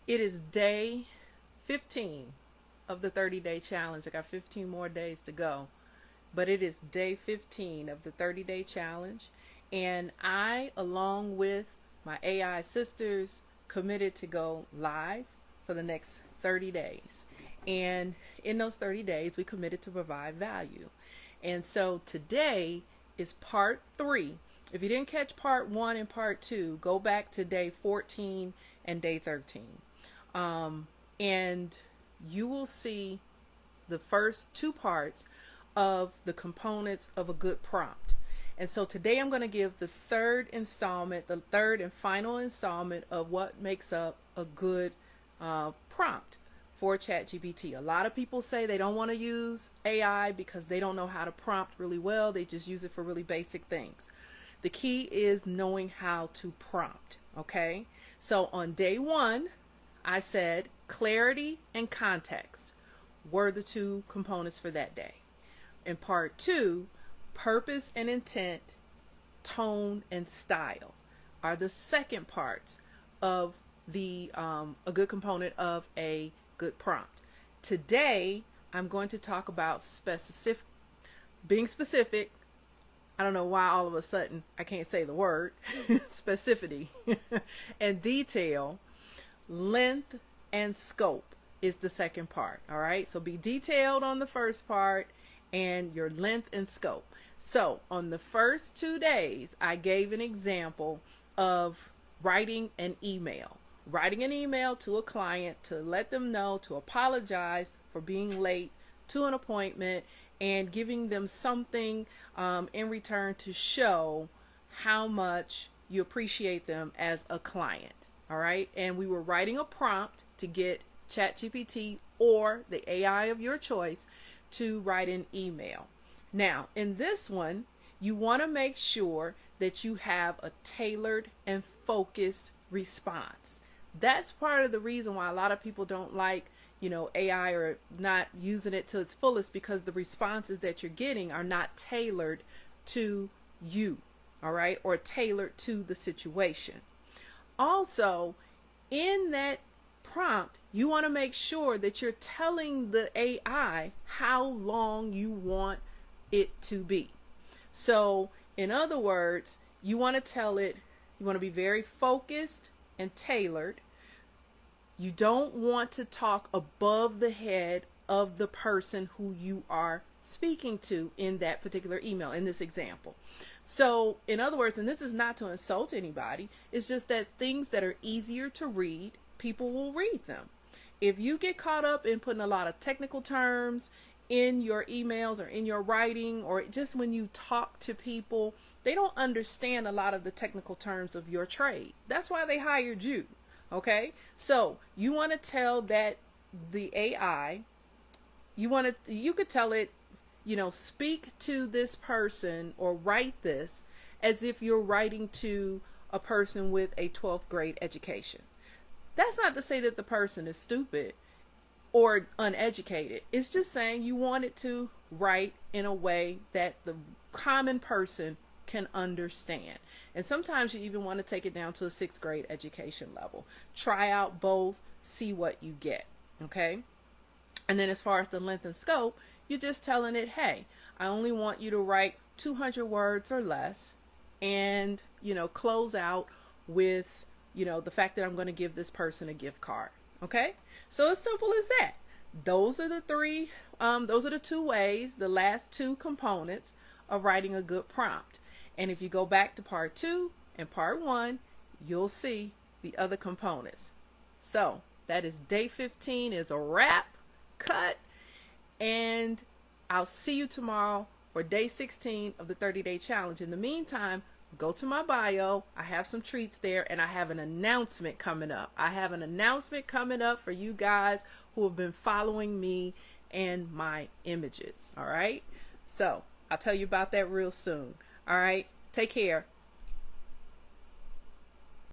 It is day 15 of the 30-day challenge. I got 15 more days to go, but it is day 15 of the 30-day challenge. And I, along with my AI sisters, committed to go live for the next 30 days. And in those 30 days, we committed to provide value. And so today is part 3. If you didn't catch part 1 and part 2, go back to day 14 and day 13. And you will see the first 2 parts of the components of a good prompt. And so today I'm going to give the third installment, the third and final installment of what makes up a good prompt for ChatGPT. A lot of people say they don't want to use AI because they don't know how to prompt really well. They just use it for really basic things. The key is knowing how to prompt, okay? So on day 1, I said clarity and context were the 2 components for that day. In part 2, purpose and intent, tone and style are the second parts of the a good component of a good prompt. Today, I'm going to talk about being specific. I don't know why all of a sudden I can't say the word specificity and detail. Length and scope is the second part. All right, so be detailed on the first part and your length and scope. So on the first 2 days, I gave an example of writing an email to a client to let them know, to apologize for being late to an appointment, and giving them something in return to show how much you appreciate them as a client. All right. And we were writing a prompt to get ChatGPT or the AI of your choice to write an email. Now, in this one, you want to make sure that you have a tailored and focused response. That's part of the reason why a lot of people don't like, AI or not using it to its fullest, because the responses that you're getting are not tailored to you, all right, or tailored to the situation. Also, in that prompt, you want to make sure that you're telling the AI how long you want it to be. So, in other words, you want to tell it, you want to be very focused and tailored. You don't want to talk above the head of the person who you are speaking to in that particular email, in this example. So, in other words, and this is not to insult anybody, it's just that things that are easier to read, people will read them. If you get caught up in putting a lot of technical terms in your emails or in your writing, or just when you talk to people, they don't understand a lot of the technical terms of your trade. That's why they hired you. Okay, so you want to tell that the AI, you could tell it, speak to this person or write this as if you're writing to a person with a 12th grade education. That's not to say that the person is stupid or uneducated. It's just saying you want it to write in a way that the common person can understand. And sometimes you even want to take it down to a 6th grade education level. Try out both, see what you get. Okay. And then as far as the length and scope, you're just telling it, hey, I only want you to write 200 words or less, and, close out with, the fact that I'm going to give this person a gift card. Okay. So as simple as that. Those are the 2 ways, the last 2 components of writing a good prompt. And if you go back to part 2 and part 1, you'll see the other components. So that is day 15 is a wrap, cut, and I'll see you tomorrow for day 16 of the 30-day challenge. In the meantime, go to my bio. I have some treats there, and I have an announcement coming up. For you guys who have been following me and my images. All right. So I'll tell you about that real soon. All right. Take care.